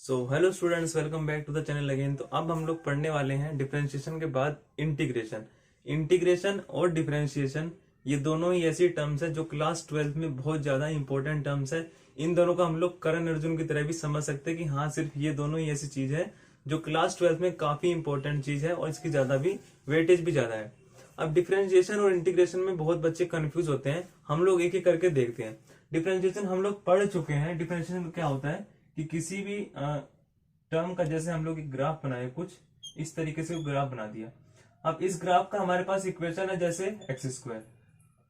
Hello students, welcome back to the channel again. तो अब हम लोग पढ़ने वाले हैं डिफरेंशिएशन के बाद इंटीग्रेशन। इंटीग्रेशन और डिफरेंशिएशन ये दोनों ही ऐसी टर्म्स है जो क्लास 12 में बहुत ज्यादा इंपॉर्टेंट टर्म्स है। इन दोनों का हम लोग करण अर्जुन की तरह भी समझ सकते हैं कि हाँ, सिर्फ ये दोनों ही ऐसी चीज है जो क्लास 12 में काफी इंपॉर्टेंट चीज है और इसकी ज्यादा भी वेटेज भी ज्यादा है। अब डिफरेंशिएशन और इंटीग्रेशन में बहुत बच्चे कंफ्यूज होते हैं, हम लोग एक एक करके देखते हैं। डिफरेंशिएशन हम लोग पढ़ चुके हैं। डिफरेंशिएशन क्या होता है कि किसी भी टर्म का, जैसे हम लोग एक ग्राफ बनाए, कुछ इस तरीके से ग्राफ बना दिया। अब इस ग्राफ का हमारे पास इक्वेशन है जैसे एक्स स्क्वायर।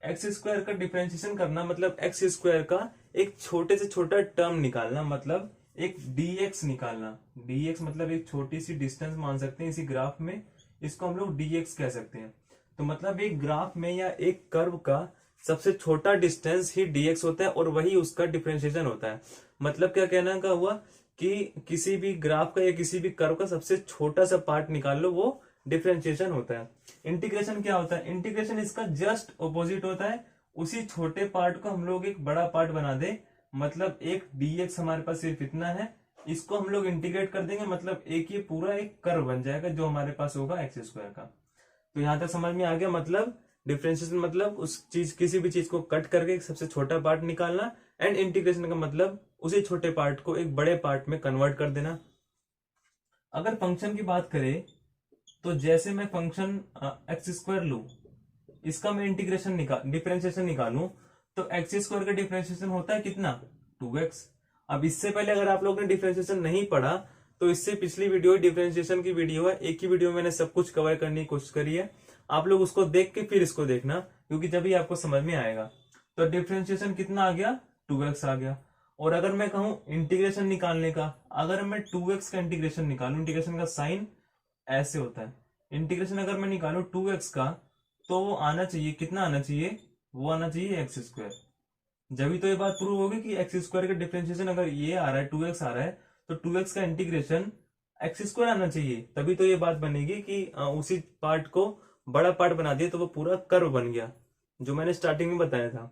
एक्स स्क्वायर का डिफरेंशिएशन करना मतलब एक्स स्क्वायर का एक छोटे से छोटा टर्म निकालना, मतलब एक dx निकालना। dx मतलब एक छोटी सी डिस्टेंस मान सकते हैं इसी ग्राफ में, इसको हम लोग dx कह सकते हैं। तो मतलब एक ग्राफ में या एक कर्व का सबसे छोटा डिस्टेंस ही dx होता है और वही उसका डिफरेंशिएशन होता है। मतलब क्या कहना का हुआ कि किसी भी ग्राफ का या किसी भी कर्व का सबसे छोटा सा पार्ट निकाल लो, वो डिफरेंशिएशन होता है। इंटीग्रेशन क्या होता है? इंटीग्रेशन इसका जस्ट ऑपोजिट होता है। उसी छोटे पार्ट को हम लोग एक बड़ा पार्ट बना दे, मतलब एक dx हमारे पास सिर्फ इतना है, इसको हम लोग इंटीग्रेट कर देंगे, मतलब एक ये पूरा एक कर्व बन जाएगा जो हमारे पास होगा एक्स स्क्वायर का। तो यहां तक समझ में आ गया। मतलब डिफरेंशिएशन मतलब उस चीज, किसी भी चीज को कट करके एक सबसे छोटा पार्ट निकालना, एंड इंटीग्रेशन का मतलब उसी छोटे पार्ट को एक बड़े पार्ट में कन्वर्ट कर देना। अगर फंक्शन की बात करें तो जैसे मैं फंक्शन एक्स स्क्वायर लू, इसका मैं इंटीग्रेशन डिफरेंशिएशन निकालूं, तो एक्स स्क्वायर का डिफरेंशिएशन होता है कितना? 2x। अब इससे पहले अगर आप लोगों ने डिफरेंशिएशन नहीं पढ़ा तो इससे पिछली वीडियो डिफरेंशिएशन की वीडियो है, एक ही वीडियो में मैंने सब कुछ कवर करने की कोशिश करी है। आप लोग उसको देख के फिर इसको देखना, क्योंकि जब ही आपको समझ में आएगा। तो डिफरेंशिएशन कितना आ गया? 2x आ गया। और अगर मैं कहूं इंटीग्रेशन निकालने का, अगर मैं 2x का इंटीग्रेशन निकालूं, इंटीग्रेशन का साइन ऐसे होता है। इंटीग्रेशन अगर मैं निकालूं 2x का, तो वो आना चाहिए, कितना आना चाहिए? वो आना चाहिए एक्स स्क्वायर। जब भी तो ये बात प्रूव होगी कि एक्स स्क्वायर का डिफरेंशिएशन अगर ये आ रहा है, 2x आ रहा है, तो 2x का इंटीग्रेशन एक्स स्क्वायर आना चाहिए। तभी तो ये बात बनेगी कि उसी पार्ट को बड़ा पार्ट बना दिया तो वो पूरा कर्व बन गया, जो मैंने स्टार्टिंग में बताया था।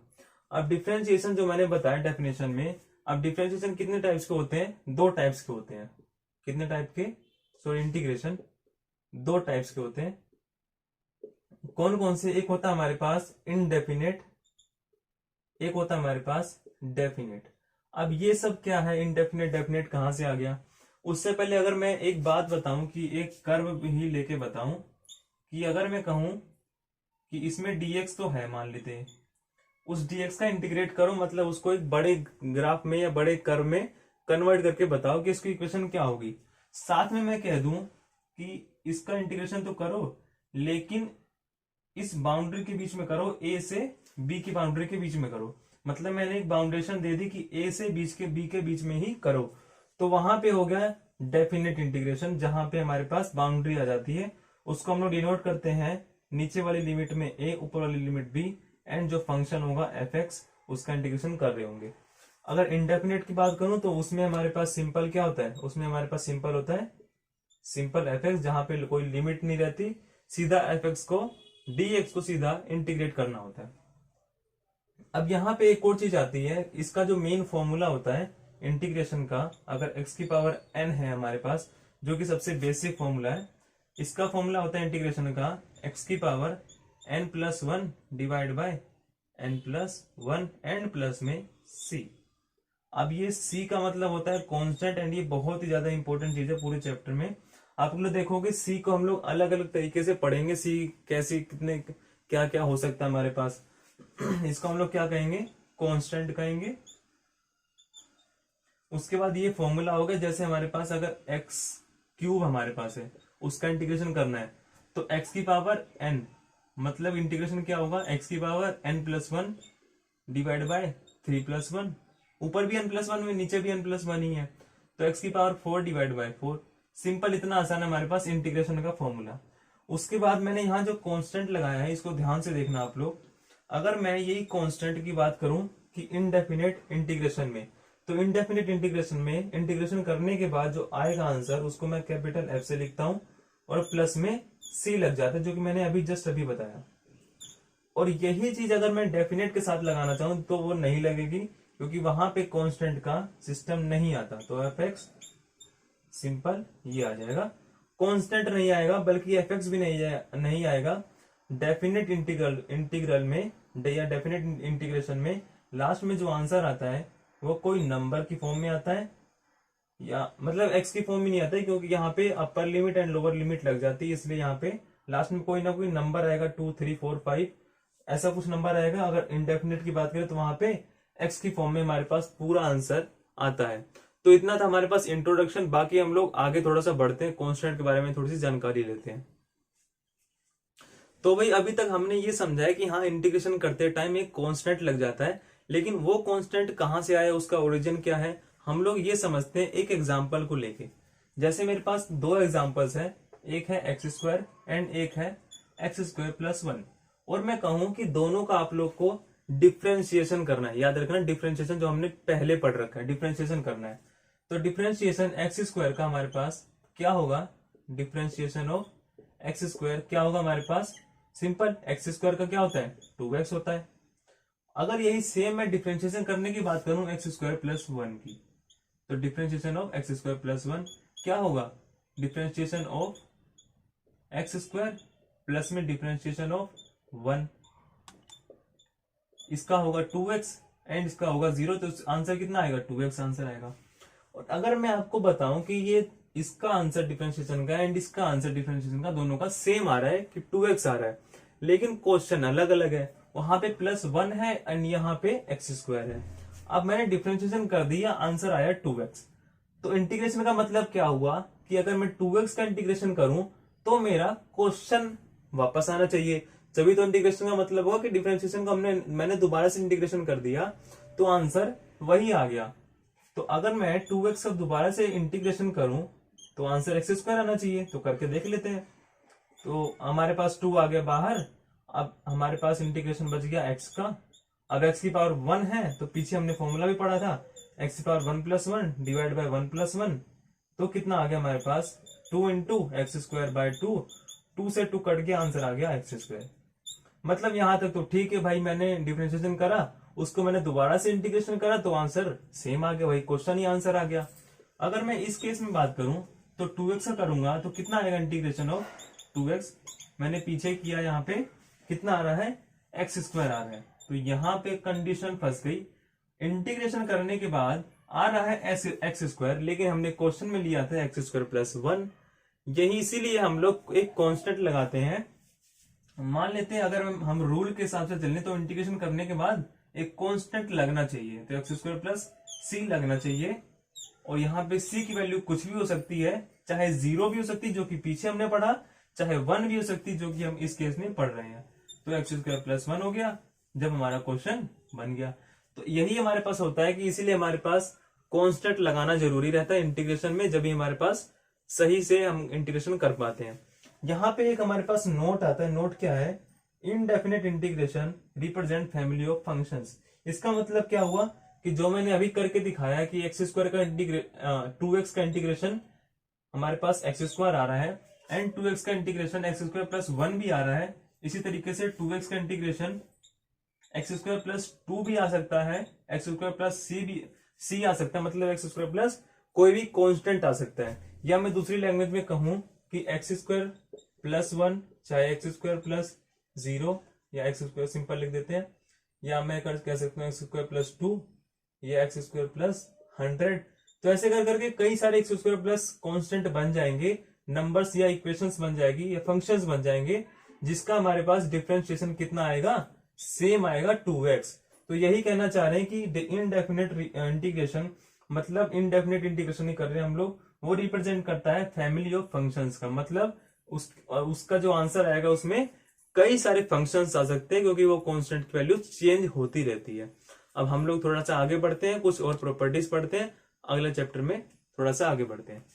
अब डिफरेंशिएशन जो मैंने बताया डेफिनेशन में, अब डिफरेंशिएशन कितने टाइप्स के होते हैं? 2 टाइप्स के होते हैं। कितने टाइप के? सॉरी, इंटीग्रेशन 2 टाइप्स के होते हैं। कौन कौन से? एक होता है हमारे पास इनडेफिनेट, एक होता है हमारे पास डेफिनेट। अब ये सब क्या है? इनडेफिनेट डेफिनेट कहां से आ गया? उससे पहले अगर मैं एक बात बताऊं, कि एक कर्व ही लेके बताऊं, कि अगर मैं कहूं कि इसमें dx तो है, मान लेते हैं, उस dx का इंटीग्रेट करो, मतलब उसको एक बड़े ग्राफ में या बड़े कर्व में कन्वर्ट करके बताओ कि इसकी इक्वेशन क्या होगी। साथ में मैं कह दूं कि इसका इंटीग्रेशन तो करो, लेकिन इस बाउंड्री के बीच में करो, ए से बी की बाउंड्री के बीच में करो। मतलब मैंने एक बाउंड्रेशन दे दी कि ए से बी के बीच में ही करो, तो वहां पे हो गया डेफिनेट इंटीग्रेशन, जहां पे हमारे पास बाउंड्री आ जाती है। उसको हम लोग डिनोट करते हैं नीचे वाली लिमिट में ए, ऊपर वाली लिमिट बी, एंड जो फंक्शन होगा एफ एक्स, उसका इंटीग्रेशन कर रहे होंगे। अगर इंडेफिनेट की बात करूं तो उसमें हमारे पास सिंपल क्या होता है? उसमें हमारे पास सिंपल होता है सिंपल एफ एक्स, जहां पे कोई लिमिट नहीं रहती, सीधा एफ एक्स को dx को सीधा इंटीग्रेट करना होता है। अब यहाँ पे एक और चीज आती है, इसका जो मेन फॉर्मूला होता है इंटीग्रेशन का, अगर x की पावर n है हमारे पास, जो कि सबसे बेसिक फॉर्मूला है, इसका फॉर्मूला होता है इंटीग्रेशन का x की power n+1 divide by n+1 and plus में c। अब ये c का मतलब होता है कांस्टेंट, एंड ये बहुत ही ज्यादा इंपॉर्टेंट चीज है पूरे चैप्टर में। आप लोग देखोगे c को हम लोग अलग अलग तरीके से पढ़ेंगे, c कैसे, कितने, क्या क्या हो सकता है हमारे पास। इसको हम लोग क्या कहेंगे? कांस्टेंट कहेंगे। उसके बाद ये फॉर्मूला होगा, जैसे हमारे पास अगर एक्स क्यूब हमारे पास है, उसका इंटीग्रेशन करना है, तो एक्स की पावर n, मतलब इंटीग्रेशन क्या होगा? एक्स की पावर n+1 डिवाइड बाय 3+1, ऊपर भी n+1 में, नीचे भी n+1 ही है, तो x की पावर 4 डिवाइड बाय 4। सिंपल, इतना आसान है हमारे पास इंटीग्रेशन का फॉर्मूला। उसके बाद मैंने यहाँ जो कांस्टेंट लगाया है, इसको ध्यान से देखना आप लोग। अगर मैं यही कांस्टेंट की बात करूं कि इनडेफिनेट इंटीग्रेशन में, तो इनडेफिनेट इंटीग्रेशन में इंटीग्रेशन करने के बाद जो आएगा आंसर, उसको मैं कैपिटल F से लिखता हूं और प्लस में C लग जाता है, जो कि मैंने अभी जस्ट अभी बताया। और यही चीज अगर मैं डेफिनेट के साथ लगाना चाहूं तो वो नहीं लगेगी, क्योंकि वहां पे कांस्टेंट का सिस्टम नहीं आता। तो एफ एक्स सिंपल ये आ जाएगा। कांस्टेंट नहीं आएगा बल्कि एफएक्स भी नहीं आएगा। डेफिनेट इंटीग्रल में या डेफिनेट इंटीग्रेशन में लास्ट में जो आंसर आता है वो कोई नंबर की फॉर्म में आता है, या मतलब एक्स की फॉर्म में नहीं आता है, क्योंकि यहाँ पे upper limit and lower limit लग जाती है, इसलिए यहाँ पे लास्ट में कोई ना कोई नंबर आएगा, 2 3 4 5 ऐसा कुछ नंबर आएगा। अगर इंडेफिनिट की बात करें तो वहां पे एक्स की फॉर्म में हमारे पास पूरा आंसर आता है। तो इतना था हमारे पास इंट्रोडक्शन। बाकी हम लोग आगे थोड़ा सा बढ़ते हैं, कॉन्स्टेंट के बारे में थोड़ी सी जानकारी लेते हैं। तो भाई अभी तक हमने ये समझा है कि हाँ, इंटीग्रेशन करते टाइम एक कांस्टेंट लग जाता है, लेकिन वो कांस्टेंट कहाँ से आया, उसका ओरिजिन क्या है, हम लोग ये समझते हैं एक एग्जाम्पल को लेके। जैसे मेरे पास दो एग्जाम्पल्स है, एक है एक्स स्क्वायर एंड एक है एक्स स्क्वायर प्लस 1, और मैं कहूं कि दोनों का आप लोग को डिफ्रेंशिएशन करना है। याद रखना डिफ्रेंशिएशन जो हमने पहले पढ़ रखा है, डिफ्रेंशिएशन करना है। तो डिफ्रेंशिएशन एक्स स्क्वायर का हमारे पास क्या होगा, डिफ्रेंशिएशन ऑफ एक्स स्क्वायर क्या होगा हमारे पास, सिंपल एक्स स्क्वायर का क्या होता है 2x होता है। अगर यही सेम मैं डिफ्रेंशिएशन करने की बात करूं एक्स स्क्वायर प्लस 1 की, तो differentiation of x square plus 1 क्या होगा, differentiation of x square plus में डिफ्रेंशिएशन ऑफ 1, इसका होगा 2x एंड इसका होगा 0, तो आंसर कितना आएगा 2x आंसर आएगा। और अगर मैं आपको बताऊं कि ये इसका आंसर डिफरेंशिएशन का एंड इसका आंसर डिफरेंशिएशन का दोनों का सेम आ रहा है कि 2x आ रहा है, लेकिन क्वेश्चन अलग अलग है, वहां पे +1 है एंड यहाँ पे एक्स स्क्वायर है। अब मैंने डिफरेंशिएशन कर दिया, आंसर आया 2x। तो इंटीग्रेशन का मतलब क्या हुआ कि अगर मैं 2x का इंटीग्रेशन करूं तो मेरा क्वेश्चन वापस आना चाहिए, तभी तो इंटीग्रेशन का मतलब हुआ कि डिफरेंशिएशन को मैंने दोबारा से इंटीग्रेशन कर दिया तो आंसर वही आ गया। तो अगर मैं 2x का दोबारा से इंटीग्रेशन करूं तो आंसर एक्स स्क्वायर आना चाहिए, तो करके देख लेते हैं। तो हमारे पास 2 आ गया बाहर, अब हमारे पास इंटीग्रेशन बच गया x का। अब x की पावर 1 है तो पीछे हमने फॉर्मूला भी पढ़ा था, x की पावर 1 + 1 डिवाइड बाय 1 + 1, तो कितना आ गया हमारे पास 2 × एक्स स्क्वायर बाय 2, 2 से 2 कट गया, आंसर आ गया एक्स स्क्वायर। मतलब यहां तक तो ठीक है भाई, मैंने डिफरेंशिएशन करा, उसको मैंने दोबारा से इंटीग्रेशन करा तो आंसर सेम आ गया, वही क्वेश्चन ही आंसर आ गया। अगर मैं इस केस में बात करूं तो 2x का करूंगा तो कितना आएगा इंटीग्रेशन ऑफ 2x, मैंने पीछे किया, यहाँ पे कितना आ रहा है एक्स स्क्वायर आ रहा है, तो यहाँ पे कंडीशन फंस गई। इंटीग्रेशन करने के बाद आ रहा है एक्स स्क्वायर, लेकिन हमने क्वेश्चन में लिया था एक्स स्क्वायर प्लस 1, यही इसीलिए हम लोग एक कांस्टेंट लगाते हैं। मान लेते हैं अगर हम रूल के हिसाब से चलें तो इंटीग्रेशन करने के बाद एक कांस्टेंट लगना चाहिए, तो एक्स स्क्वायर प्लस c लगना चाहिए, और यहाँ पे c की वैल्यू कुछ भी हो सकती है, चाहे 0 भी हो सकती है जो कि पीछे हमने पढ़ा, चाहे 1 भी हो सकती है जो कि हम इस केस में पढ़ रहे हैं। तो एक्स स्क्वायर प्लस 1 हो गया जब हमारा क्वेश्चन बन गया। तो यही हमारे पास होता है कि इसीलिए हमारे पास कांस्टेंट लगाना जरूरी रहता है इंटीग्रेशन में, जब भी हमारे पास सही से हम इंटीग्रेशन कर पाते हैं। यहाँ पे एक हमारे पास नोट आता है, नोट क्या है, indefinite integration represent family of functions. इसका मतलब क्या हुआ कि जो मैंने अभी करके दिखाया कि एक्स स्क्वायर का 2x का इंटीग्रेशन हमारे पास एक्स स्क्वायर आ रहा है एंड 2x का इंटीग्रेशन एक्स स्क्वायर प्लस 1 भी आ रहा है, इसी तरीके से 2x का इंटीग्रेशन एक्स स्क्वायर प्लस 2 भी आ सकता है, एक्स स्क्वायर प्लस c आ सकता है, मतलब एक्स स्क्वायर प्लस कोई भी कांस्टेंट आ सकता है। या मैं दूसरी लैंग्वेज में कहूं कि एक्स स्क्वायर प्लस 1 चाहे एक्स स्क्वायर प्लस 0 या एक्स स्क्वायर सिंपल लिख देते हैं, या मैं कह सकता हूँ एक्स स्क्वायर प्लस 2 या एक्स स्क्वायर प्लस 100। तो ऐसे कर करके कई सारे एक्स स्क्वायर प्लस कांस्टेंट बन जाएंगे, नंबर्स या इक्वेशंस बन जाएगी या फंक्शंस बन जाएंगे, जिसका हमारे पास डिफरेंशिएशन कितना आएगा, सेम आएगा 2x। तो यही कहना चाह रहे हैं कि इनडेफिनेट इंटीग्रेशन मतलब इनडेफिनेट इंटीग्रेशन नहीं कर रहे हैं हम लोग, वो रिप्रेजेंट करता है फैमिली ऑफ फंक्शंस का, मतलब उसका जो आंसर आएगा उसमें कई सारे फंक्शंस आ सकते हैं, क्योंकि वो कांस्टेंट की वैल्यू चेंज होती रहती है। अब हम लोग थोड़ा सा आगे बढ़ते हैं, कुछ और प्रॉपर्टीज पढ़ते हैं, अगले चैप्टर में थोड़ा सा आगे बढ़ते हैं।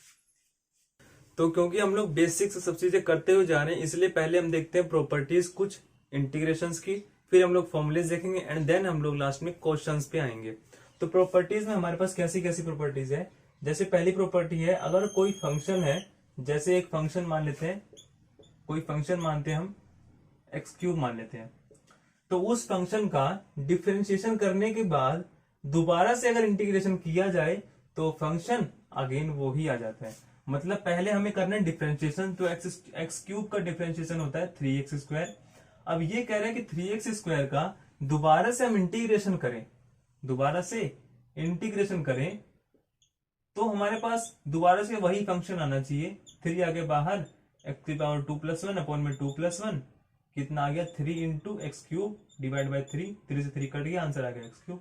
तो क्योंकि हम लोग बेसिक से सब चीजें करते हुए जा रहे हैं, इसलिए पहले हम देखते हैं प्रॉपर्टीज कुछ इंटीग्रेशंस की, फिर हम लोग फॉर्मुलेज देखेंगे एंड देन हम लोग लास्ट में क्वेश्चंस पे आएंगे। तो प्रॉपर्टीज में हमारे पास कैसी कैसी प्रॉपर्टीज है, जैसे पहली प्रॉपर्टी है, अगर कोई फंक्शन है, जैसे एक फंक्शन मान लेते हैं, कोई फंक्शन मानते हैं हम x³ मान लेते हैं, तो उस फंक्शन का डिफरेंशिएशन करने के बाद दोबारा से अगर इंटीग्रेशन किया जाए तो फंक्शन अगेन वो ही आ जाता है। मतलब पहले हमें करना है डिफरेंशिएशन, तो एक्स क्यूब का डिफरेंशिएशन होता है 3x²। अब ये कह रहे हैं कि 3x² का दोबारा से हम इंटीग्रेशन करें, दोबारा से इंटीग्रेशन करें तो हमारे पास दोबारा से वही फंक्शन आना चाहिए। 3 आगे बाहर, x⁻2+1 अपॉन में 2+1 कितना आ गया 3 into x cube divide by 3, 3 से 3 कट गया, आंसर आ गया x³।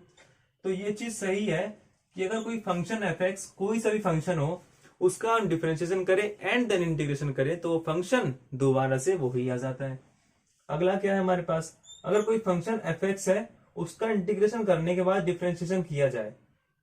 तो ये चीज सही है कि अगर कोई फंक्शन f(x), कोई सा भी फंक्शन हो, उसका हम डिफरेंशिएशन करें एंड देन इंटीग्रेशन करें तो वो फंक्शन दोबारा से वही आ जाता है। अगला क्या है हमारे पास, अगर कोई फंक्शन f(x) है, उसका इंटीग्रेशन करने के बाद डिफरेंशिएशन किया जाए,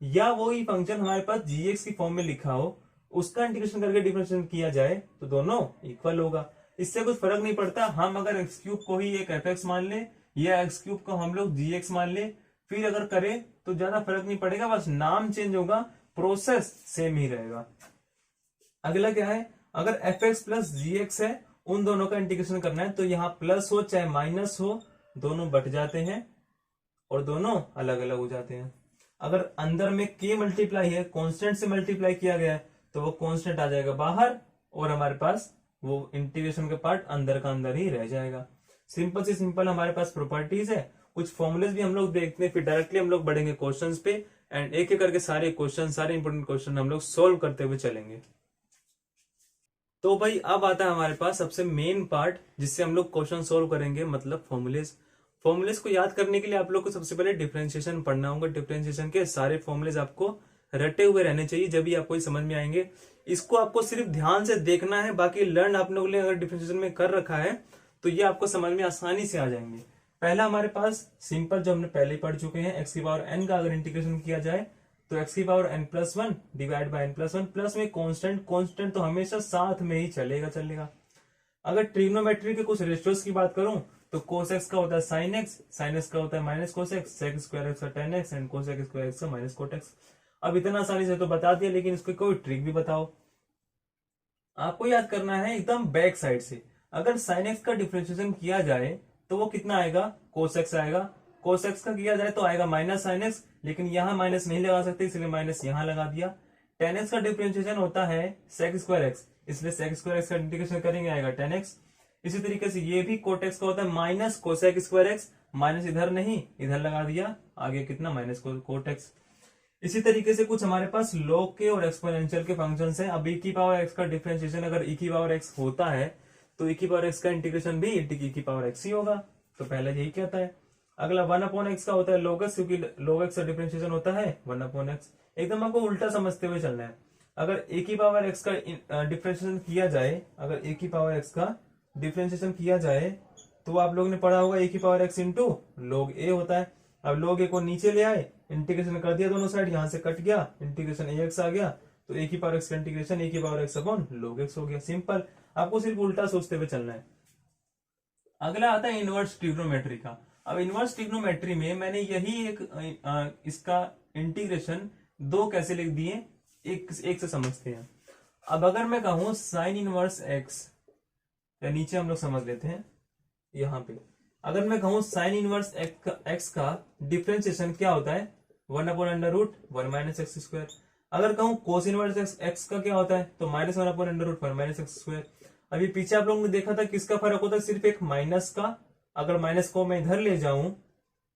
या वही फंक्शन हमारे पास gx की फॉर्म में लिखा हो, उसका इंटीग्रेशन करके डिफरेंशिएशन किया जाए तो दोनों इक्वल होगा। इससे कुछ फर्क नहीं पड़ता हम अगर x³ को ही एक f(x) मान ले या x³ को हम लोग gx मान ले, फिर अगर करें तो ज्यादा फर्क नहीं पड़ेगा, बस नाम चेंज होगा, प्रोसेस सेम ही रहेगा। अगला क्या है, अगर f(x) प्लस gx है, उन दोनों का इंटीग्रेशन करना है, तो यहाँ प्लस हो चाहे माइनस हो दोनों बट जाते हैं और दोनों अलग अलग हो जाते हैं। अगर अंदर में k मल्टीप्लाई है, कांस्टेंट से मल्टीप्लाई किया गया है, तो वो कांस्टेंट आ जाएगा बाहर और हमारे पास वो इंटीग्रेशन का पार्ट अंदर का अंदर ही रह जाएगा। सिंपल से सिंपल हमारे पास प्रॉपर्टीज है, कुछ फॉर्मुलेज भी हम लोग देखते हैं, फिर डायरेक्टली हम लोग बढ़ेंगे क्वेश्चंस पे एंड एक एक करके सारे क्वेश्चन, सारे इंपोर्टेंट क्वेश्चन हम लोग सोल्व करते हुए चलेंगे। तो भाई अब आता है हमारे पास सबसे मेन पार्ट जिससे हम लोग क्वेश्चन सोल्व करेंगे, मतलब फॉर्मुलेज। फॉर्मुलेज को याद करने के लिए आप लोग को सबसे पहले डिफरेंशिएशन पढ़ना होगा। डिफरेंशिएशन के सारे फॉर्मुलेज आपको रटे हुए रहने चाहिए, जब भी आपको समझ में आएंगे। इसको आपको सिर्फ ध्यान से देखना है, बाकी लर्न आप लोगों ने अगर डिफरेंशिएशन में कर रखा है तो ये आपको समझ में आसानी से आ जाएंगे। पहला हमारे पास सिंपल जो हमने पहले पढ़ चुके हैं, x⁻n का अगर इंटीग्रेशन किया जाए तो x⁻n+1 divide by n+1, plus में कांस्टेंट तो हमेशा साथ में ही चलेगा। अगर ट्रिग्नोमेट्री के कुछ रेशियोज की बात करूं तो cos x का होता है sin x का होता है माइनस cos x, sec² का tan x एंड cos² का माइनस cot x। अब इतना आसानी से तो बता दिया, लेकिन इसको कोई ट्रिक भी बताओ। आपको याद करना है एकदम बैक साइड से। अगर sin x का डिफरेंशिएशन किया जाए तो वो कितना आएगा, cos x आएगा। cos x का किया जाए तो आएगा माइनस sin x, लेकिन यहाँ माइनस नहीं लगा सकते इसलिए माइनस यहाँ लगा दिया। tan x का डिफरेंशिएशन होता है sec²x, इसलिए sec²x का इंटीग्रेशन करेंगे आएगा tan x। इसी तरीके से ये भी cot x का होता है माइनस cosec²x, माइनस इधर नहीं इधर लगा दिया, आगे कितना माइनस cot x। इसी तरीके से कुछ हमारे पास log के और एक्सपोनेंशियल के फंक्शंस हैं। अब e⁻x का डिफरेंशिएशन अगर e⁻x होता है तो e⁻x का इंटीग्रेशन भी e⁻x ही होगा, तो पहले यही कहता है। अगला 1/x का होता है log x, क्योंकि log x का डिफरेंशिएशन होता है 1/x। एकदम आपको उल्टा समझते हुए चलना है। अगर e⁻x का डिफरेंशिएशन किया जाए, अगर e⁻x का डिफरेंशिएशन किया जाए तो आप लोगों ने पढ़ा होगा e⁻x इंटू log a होता है। अब log a को नीचे ले आए, इंटीग्रेशन कर दिया दोनों साइड, यहां से कट गया, इंटीग्रेशन ax आ गया, तो e⁻x का integration e⁻x upon log x हो गया। सिंपल, आपको सिर्फ उल्टा सोचते हुए चलना है। अगला आता है इनवर्स ट्रिग्नोमेट्री का। अब इनवर्स ट्रिग्नोमेट्री में मैंने यही एक इसका इंटीग्रेशन दो कैसे लिख दिए, एक से समझते हैं। अब अगर मैं कहूं साइन इनवर्स x, या नीचे हम लोग समझ लेते हैं यहां पे, अगर मैं कहूं साइन इनवर्स x का डिफरेंशिएशन क्या होता है 1/√1 - x²। अगर कहूं कोस इनवर्स x का क्या होता है तो -1/√1 - x²। अभी पीछे आप लोगों ने देखा था किसका फर्क होता है, सिर्फ एक माइनस का। अगर माइनस को मैं इधर ले जाऊं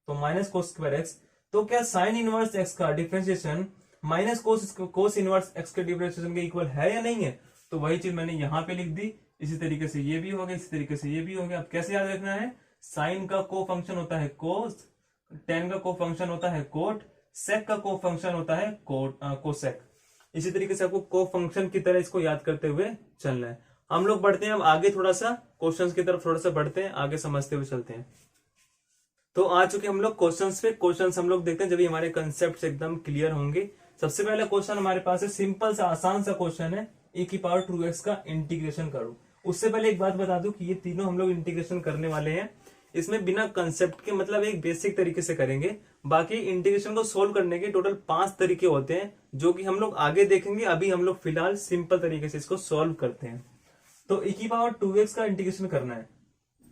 तो माइनस cos²x, तो क्या साइन इनवर्स x का differentiation minus cos inverse x के डिफरेंशिएशन के इक्वल है या नहीं है, तो वही चीज मैंने यहां पे लिख दी। इसी तरीके से ये भी हो गया, इसी तरीके से ये भी हो गया। अब कैसे याद रखना है, साइन का को फंक्शन होता है कोस, टेन का को फंक्शन होता है कोट, सेक का को फंक्शन होता है कोसेक। इसी तरीके से आपको को फंक्शन की तरह इसको याद करते हुए चलना है। हम लोग बढ़ते हैं अब आगे, थोड़ा सा क्वेश्चंस की तरफ थोड़ा सा बढ़ते हैं, आगे समझते हुए चलते हैं। तो आ चुके हम लोग क्वेश्चंस पे। क्वेश्चंस हम लोग देखते हैं जब हमारे कंसेप्ट एकदम क्लियर होंगे। सबसे पहला क्वेश्चन हमारे पास है, सिंपल सा आसान सा क्वेश्चन है, e⁻2x का इंटीग्रेशन करो। उससे पहले एक बात बता दूं कि ये तीनों हम लोग इंटीग्रेशन करने वाले हैं, इसमें बिना कंसेप्ट के, मतलब एक बेसिक तरीके से करेंगे। बाकी इंटीग्रेशन को सोल्व करने के टोटल 5 तरीके होते हैं, जो कि हम लोग आगे देखेंगे। अभी हम लोग फिलहाल सिंपल तरीके से इसको सोल्व करते हैं। तो e⁻2x का इंटीग्रेशन करना है।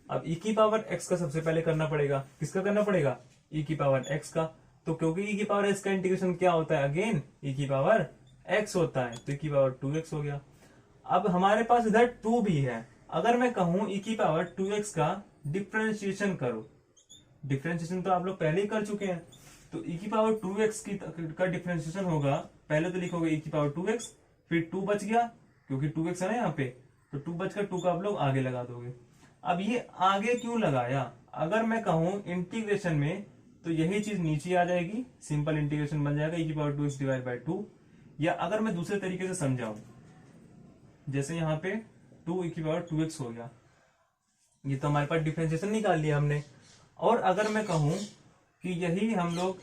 अब e⁻x का सबसे पहले करना पड़ेगा, किसका करना पड़ेगा, e⁻x का। तो क्योंकि e⁻x का इंटीग्रेशन क्या होता है, अगेन e⁻x x होता है तो e की पावर 2x हो गया। अब हमारे पास इधर 2 भी है, अगर मैं कहूं e की पावर 2x का डिफरेंशिएशन करो, डिफरेंशिएशन तो आप लोग पहले ही कर चुके हैं, तो e की पावर 2x का डिफरेंशिएशन होगा, पहले तो लिखोगे e की पावर 2x, फिर 2 बच गया क्योंकि 2x है ना यहाँ पे, तो 2 बचकर 2 का आप लोग आगे लगा दोगे। अब ये आगे क्यों लगाया, अगर मैं कहूं इंटीग्रेशन में तो यही चीज नीचे आ जाएगी, सिंपल इंटीग्रेशन बन जाएगा e की पावर 2x डिवाइड बाई 2। या अगर मैं दूसरे तरीके से समझाऊं, जैसे यहाँ पे 2 e की पावर 2x हो गया, ये तो हमारे पास डिफरेंशिएशन निकाल लिया हमने। और अगर मैं कहूं कि यही हम लोग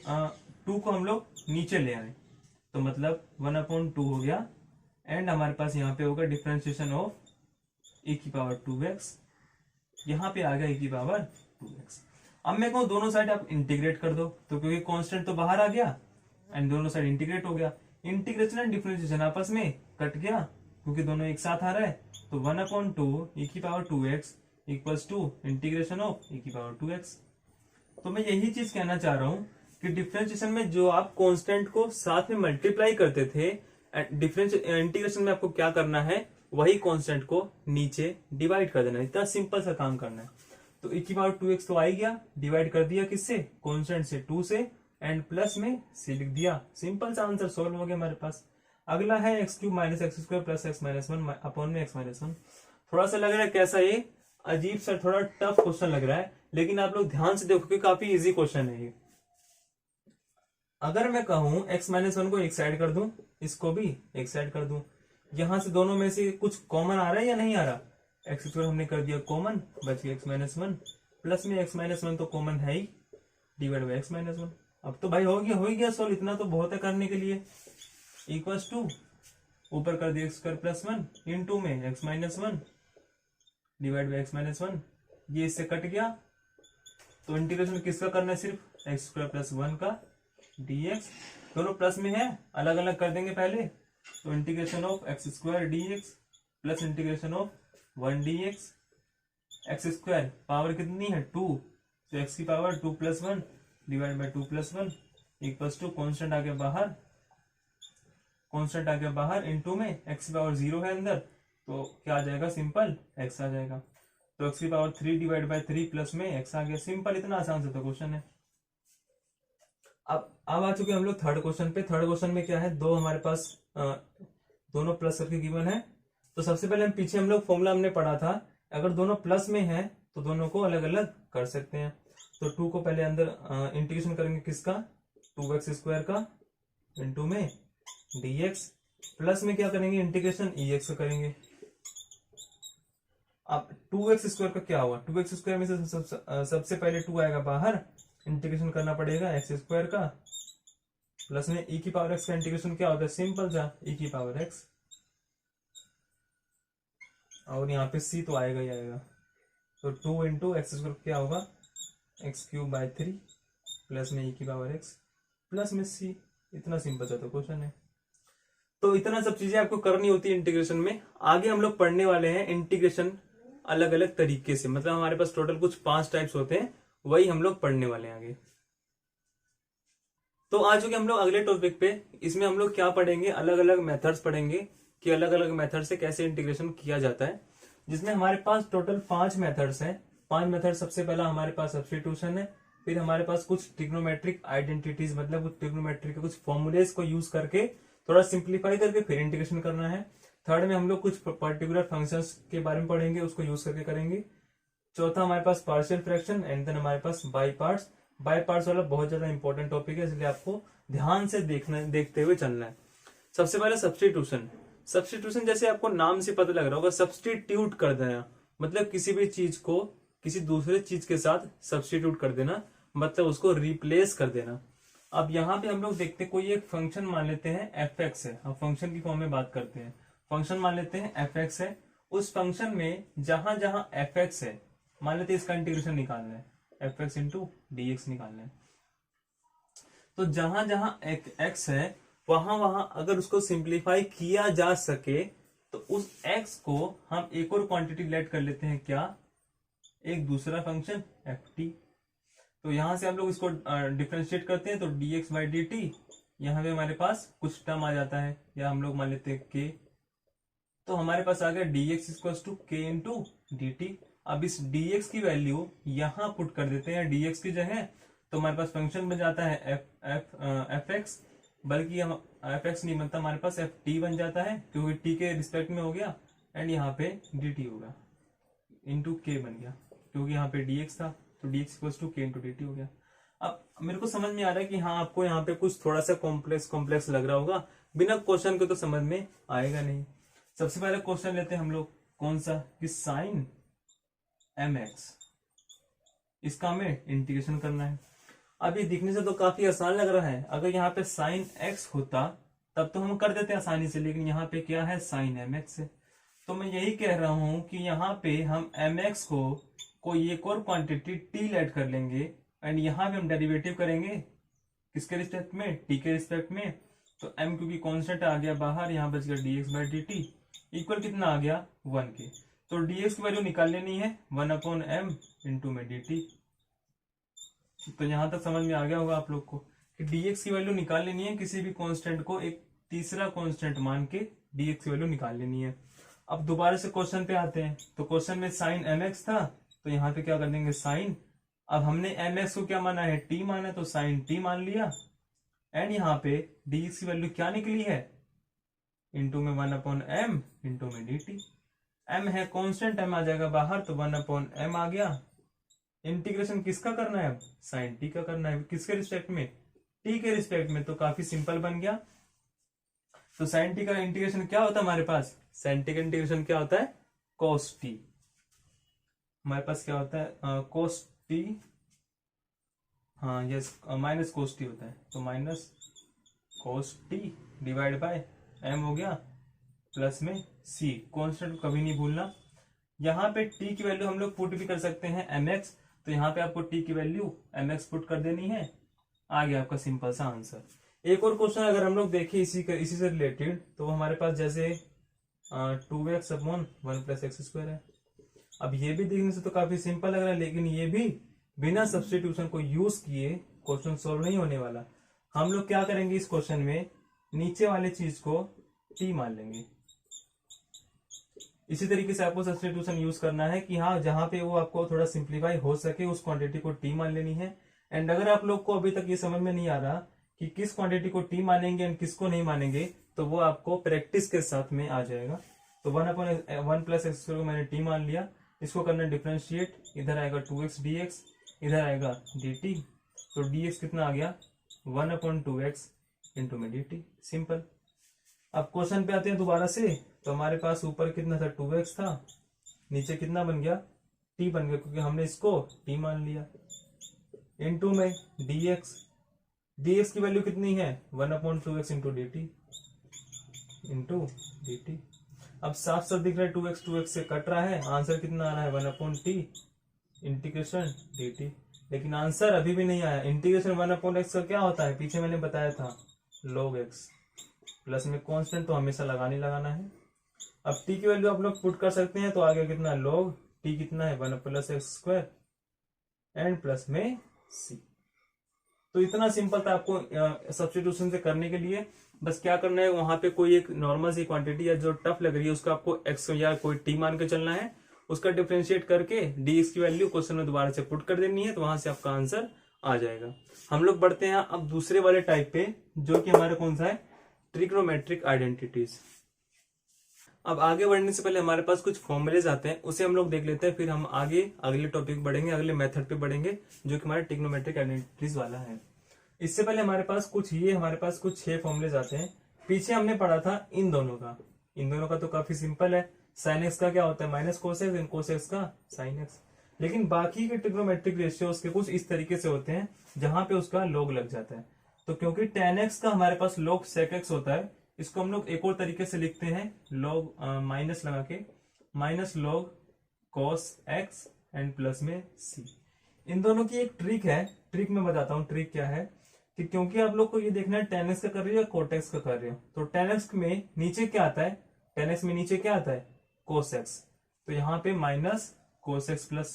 2 को हम लोग नीचे ले आए, तो मतलब 1/2 हो गया, एंड हमारे पास यहाँ पे होगा डिफरेंशिएशन ऑफ e की पावर 2x, यहाँ पे आ गया e की पावर 2x। अब मैं कहूँ दोनों साइड आप इंटीग्रेट कर दो, तो क्योंकि कांस्टेंट तो बाहर आ गया एंड दोनों साइड इंटीग्रेट हो गया, इंटीग्रेशन एंड डिफरेंशिएशन आपस में कट गया क्योंकि दोनों एक साथ आ रहा है, तो 1/2 e की power 2x equals to integration of e की पावर 2x। तो मैं यही चीज कहना चाह रहा हूँ कि डिफरेंशिएशन में जो आप कांस्टेंट को साथ में मल्टीप्लाई करते थे, इंटीग्रेशन में आपको क्या करना है, वही कांस्टेंट को नीचे डिवाइड कर देना, इतना सिंपल सा काम करना है। तो e की पावर 2x तो आ ही गया, डिवाइड कर दिया किससे, कांस्टेंट से 2 से, एंड प्लस में c लिख दिया, सिंपल सा आंसर सॉल्व हो गया हमारे पास। अगला है x³ minus x² plus x minus 1 upon में x माइनस 1। थोड़ा सा लग रहा है कैसा, ये अजीब सा थोड़ा टफ क्वेश्चन लग रहा है, लेकिन आप लोग ध्यान से देखो कि काफी इजी क्वेश्चन है ये। अगर मैं कहूं x माइनस 1 को एक साइड कर दूं, इसको भी एक साइड कर दूं, यहां से दोनों में से कुछ कॉमन आ रहा है या नहीं आ रहा, x² हमने कर दिया कॉमन, बच गया x माइनस 1, प्लस में x माइनस 1 तो कॉमन है ही, डिवाइड बाई x माइनस 1। अब तो भाई हो गया सॉल्व, इतना तो बहुत है करने के लिए। इक्वल्स टू ऊपर कर दिया x² प्लस 1 इंटू में x minus 1 divide by x minus 1, ये इससे कट गया, तो इंटीग्रेशन किसका करना है, सिर्फ x² प्लस 1 का dx, दोनों प्लस में है, अलग अलग कर देंगे पहले, तो integration of x² dx plus integration of 1 dx, x² power कितनी है 2, तो x की power 2 plus 1 divide by 2 plus 1 equals to constant आ गया बाहर, कॉन्स्टेंट आ गया बाहर, इंटू में x की पावर 0 है अंदर, तो क्या आ जाएगा, सिंपल x आ जाएगा, तो x की पावर 3 डिवाइड बाई 3 प्लस में x आ गया, सिंपल, इतना आसान सा तो क्वेश्चन है। अब आ चुके हम लोग थर्ड क्वेश्चन पे। थर्ड क्वेश्चन में क्या है, दो हमारे पास दोनों प्लस करके गिवन है, तो सबसे पहले पीछे हम लोग फॉर्मूला हमने पढ़ा था, अगर दोनों प्लस में है तो दोनों को अलग अलग कर सकते हैं। तो 2 को पहले अंदर इंटीग्रेशन करेंगे किसका, 2x² का इंटू में dx, प्लस में क्या करेंगे इंटीग्रेशन ex का करेंगे। अब 2x² का क्या हुआ, 2x² में से सबसे पहले 2 आएगा बाहर, इंटीग्रेशन करना पड़ेगा x² का, प्लस में e की पावर x का इंटीग्रेशन क्या होता है, सिंपल सा e की पावर x, और यहाँ पे c तो आएगा ही आएगा, तो 2 इंटू x² क्या होगा x³ बाई 3 प्लस में e की पावर x प्लस में c, इतना सिंपल सा तो क्वेश्चन है। तो इतना सब चीजें आपको करनी होती है इंटीग्रेशन में। आगे हम लोग पढ़ने वाले हैं इंटीग्रेशन अलग अलग तरीके से, मतलब हमारे पास टोटल कुछ 5 टाइप्स होते हैं, वही हम लोग पढ़ने वाले हैं आगे। तो आ चुके हम लोग अगले टॉपिक पे। इसमें हम लोग क्या पढ़ेंगे, अलग अलग मेथड्स पढ़ेंगे कि अलग अलग मेथड से कैसे इंटीग्रेशन किया जाता है, जिसमें हमारे पास टोटल 5 मेथड्स हैं। 5 मेथड, सबसे पहला हमारे पास सब्स्टिट्यूशन है, फिर हमारे पास कुछ ट्रिग्नोमेट्रिक आइडेंटिटीज, मतलब कुछ ट्रिग्नोमेट्रिक के कुछ फॉर्मूलेज को यूज करके थोड़ा सिंप्लीफाई करके फिर इंटीग्रेशन करना है। थर्ड में हम लोग कुछ पर्टिकुलर फंक्शंस के बारे में पढ़ेंगे, उसको यूज करके करेंगे। चौथा हमारे पास पार्शियल फ्रैक्शन, एंड देन हमारे पास बाई पार्ट्स। बाई पार्ट्स वाला बहुत ज्यादा इंपॉर्टेंट टॉपिक है, इसलिए आपको ध्यान से देखते हुए चलना है। सबसे पहले सब्स्टिट्यूशन। सब्स्टिट्यूशन जैसे आपको नाम से पता लग रहा होगा, सब्स्टिट्यूट कर देना, मतलब किसी भी चीज को किसी दूसरे चीज के साथ सब्स्टिट्यूट कर देना, मतलब उसको रिप्लेस कर देना। अब यहाँ पे हम लोग देखते, कोई एक फंक्शन मान लेते हैं fx है, अब फंक्शन की फॉर्म में बात करते हैं। फंक्शन मान लेते हैं fx है, उस फंक्शन में जहां जहां fx है, मान लेते हैं इसका इंटीग्रेशन निकालना है, fx इंटू dx निकालना है, तो जहां जहां x है वहां वहां अगर उसको सिंप्लीफाई किया जा सके तो उस x को हम एक और क्वांटिटी लेट कर लेते हैं, क्या, एक दूसरा फंक्शन ft। तो यहां से हम लोग इसको डिफरेंशिएट करते हैं, तो dx बाई dt यहाँ पे हमारे पास कुछ टर्म आ जाता है, या हम लोग मान लेते हैं के, तो हमारे पास आ गया dx इक्वल टू के इंटू डी टी। अब इस dx की वैल्यू यहाँ पुट कर देते हैं dx की जगह, तो हमारे पास फंक्शन बन जाता है एफ एक्स, बल्कि हम एफ एक्स नहीं बनता, हमारे पास एफ टी बन जाता है क्योंकि टी के रिस्पेक्ट में हो गया, एंड यहाँ पे डी टी होगा इंटू के बन गया, क्योंकि यहाँ पे dx था तो dx इक्वल टू के इंटू डी टी हो गया। अब मेरे को समझ में आ रहा है कि हाँ आपको यहाँ पे कुछ थोड़ा सा कॉम्प्लेक्स लग रहा होगा, बिना क्वेश्चन के तो समझ में आएगा नहीं। सबसे पहले क्वेश्चन लेते हैं हम लोग, कौन सा, कि साइन एम एक्स, इसका हमें इंटीग्रेशन करना है। अब ये दिखने से तो काफी आसान लग रहा है, अगर यहाँ पे साइन एक्स होता तब तो हम कर देते आसानी से, लेकिन यहाँ पे क्या है, साइन एम एक्स है। तो मैं यही कह रहा हूं कि यहाँ पे हम एम एक्स को कोई एक और क्वांटिटी टी ऐड कर लेंगे, एंड यहाँ पे हम डेरिवेटिव करेंगे किसके रिस्पेक्ट में, टी के रिस्पेक्ट में। तो m क्योंकि कांस्टेंट आ गया बाहर, यहाँ बच गया dx by D T equal कितना आ गया 1 के। तो dx की वैल्यू निकाल लेनी है 1/m इंटू में dt। तो यहां तक समझ में आ गया होगा आप लोग को कि dx की वैल्यू निकाल लेनी है, किसी भी कांस्टेंट को एक तीसरा कांस्टेंट मान के dx की वैल्यू निकाल लेनी है। अब दोबारा से क्वेश्चन पे आते हैं, तो क्वेश्चन में साइन mx था, तो यहाँ पे क्या कर देंगे साइन, अब हमने mx को क्या माना है, t माना है, तो साइन t मान लिया, एंड यहाँ पे dx की वैल्यू क्या निकली है, इंटू में 1/m इंटू में dt। m है कांस्टेंट, m आ जाएगा बाहर, तो 1/m आ गया। इंटीग्रेशन किसका करना है, अब साइन t का करना है, किसके रिस्पेक्ट में, t के रिस्पेक्ट में, तो काफी सिंपल बन गया। तो साइन t का इंटीग्रेशन क्या होता है हमारे पास, साइन t का इंटीग्रेशन क्या होता है, cos t। हमारे पास क्या होता है, cos t, हाँ यस माइनस cos t होता है, तो minus cos t divide by m हो गया, प्लस में c, कांस्टेंट कभी नहीं भूलना। यहाँ पे t की वैल्यू हम लोग पुट भी कर सकते हैं mx, तो यहाँ पे आपको t की वैल्यू mx पुट कर देनी है, आ गया आपका सिंपल सा आंसर। एक और क्वेश्चन अगर हम लोग देखें इसी से रिलेटेड, तो हमारे पास जैसे 2x upon 1 plus x square है। अब ये भी देखने से तो काफी सिंपल लग रहा है, लेकिन ये भी बिना सब्स्टिट्यूशन को यूज किए क्वेश्चन सॉल्व नहीं होने वाला। हम लोग क्या करेंगे इस क्वेश्चन में, नीचे वाले चीज को t मान लेंगे। इसी तरीके से आपको सब्स्टिट्यूशन यूज करना है कि हाँ जहां पे वो आपको थोड़ा सिंप्लीफाई हो सके उस क्वांटिटी को t मान लेनी है। एंड अगर आप लोग को अभी तक ये समझ में नहीं आ रहा कि किस क्वांटिटी को t मानेंगे एंड किसको नहीं मानेंगे, तो वो आपको प्रैक्टिस के साथ में आ जाएगा। तो 1/1 प्लस एक्स को मैंने t मान लिया, इसको करना डिफरेंशिएट, इधर आएगा 2x dx, इधर आएगा dt, तो dx कितना आ गया 1/2x इंटू में dt, सिंपल। अब क्वेश्चन पे आते हैं दोबारा से, तो हमारे पास ऊपर कितना था 2x था, नीचे कितना बन गया t बन गया, क्योंकि हमने इसको t मान लिया, इंटू में dx की वैल्यू कितनी है 1/2x into dt into dt। अब साफ साफ दिख रहा है 2x से कट रहा है, आंसर कितना आ रहा है 1/t इंटीग्रेशन dt। लेकिन आंसर अभी भी नहीं आया। इंटीग्रेशन 1/x का क्या होता है, पीछे मैंने बताया था log x, प्लस में कांस्टेंट तो हमेशा लगाना ही लगाना है। अब t की वैल्यू आप लोग पुट कर सकते हैं, तो आ गया कितना log t कितना है 1 plus x square and plus में c। तो इतना सिंपल था आपको सब्स्टिट्यूशन से करने के लिए। बस क्या करना है, वहां पे कोई एक नॉर्मल सी क्वांटिटी या जो टफ लग रही है उसको आपको x या कोई t मान के चलना है, उसका डिफरेंशिएट करके dx की वैल्यू क्वेश्चन में दोबारा से पुट कर देनी है, तो वहां से आपका आंसर आ जाएगा। हम लोग बढ़ते हैं अब दूसरे वाले टाइप पे, जो कि हमारा कौन सा है, ट्रिग्नोमेट्रिक आइडेंटिटीज। अब आगे बढ़ने से पहले हमारे पास कुछ फॉर्मूलेज आते हैं, उसे हम लोग देख लेते हैं, फिर हम आगे अगले टॉपिक बढ़ेंगे, अगले मेथड पे बढ़ेंगे जो कि हमारे ट्रिग्नोमेट्रिक आइडेंटिटीज वाला है। इससे पहले हमारे पास कुछ 6 फॉर्मूलेज आते हैं। पीछे हमने पढ़ा था इन दोनों का तो काफी सिंपल है, साइन एक्स का क्या होता है minus cos x and cos x का साइन एक्स। लेकिन बाकी के ट्रिग्नोमेट्रिक रेशियोज के कुछ इस तरीके से होते हैं जहां पे उसका log लग जाता है। तो क्योंकि tan x का हमारे पास log sec x होता है, इसको हम लोग एक और तरीके से लिखते हैं log माइनस लगा के, minus log cos x and plus में c। इन दोनों की एक ट्रिक है, ट्रिक मैं बताता हूँ ट्रिक क्या है, कि क्योंकि आप लोग को ये देखना है tan x का कर रहे हो या cot x का कर रहे हो, तो tan x में नीचे क्या आता है, tan x में नीचे क्या आता है cos x, तो यहाँ पे minus cos x plus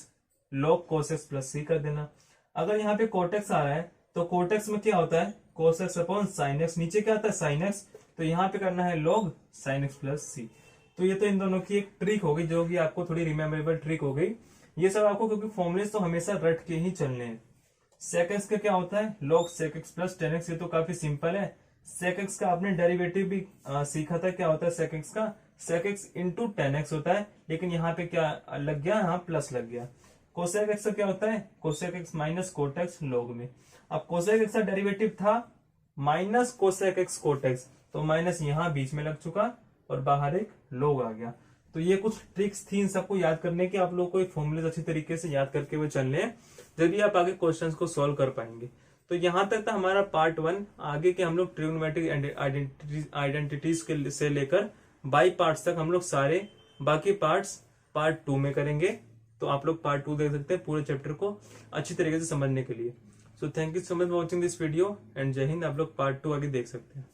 log cos x plus c कर देना। अगर यहाँ पे cot x आ रहा है तो cot x में क्या होता है cos x upon sin x, नीचे क्या आता है sin x, तो यहाँ पे करना है log sin x plus c। तो ये तो इन दोनों की एक ट्रिक हो गई, जो कि आपको थोड़ी रिमेम्बरेबल ट्रिक हो गई। ये सब आपको क्योंकि फॉर्मुलेस तो हमेशा रट के ही चलने हैं। sec x का क्या होता है log sec x plus tan x, ये तो काफी सिंपल है। sec x का आपने डेरिवेटिव भी सीखा था, क्या होता है sec x का, sec x into tan x होता है, लेकिन यहाँ पे क्या लग गया, यहाँ प्लस लग गया। cosec x का क्या होता है cosec x minus cot x log में। अब cosec x का डेरिवेटिव था minus cosec x cot x, तो माइनस यहाँ बीच में लग चुका और बाहर एक log आ गया। तो ये कुछ ट्रिक्स थी इन सबको याद करने की, आप लोग को एक फॉर्मूले अच्छी तरीके से याद करके वो चलने हैं, जब भी आप आगे क्वेश्चंस को सॉल्व कर पाएंगे। तो यहाँ तक था हमारा पार्ट 1। आगे के हम लोग ट्रिग्नोमेट्रिक आइडेंटिटीज के से लेकर बाई पार्ट्स तक हम लोग सारे बाकी पार्ट्स पार्ट 2 में करेंगे। तो आप लोग पार्ट 2 देख सकते हैं पूरे चैप्टर को अच्छी तरीके से समझने के लिए। So thank you so much for watching this video and जय हिंद। आप लोग पार्ट 2 आगे देख सकते हैं।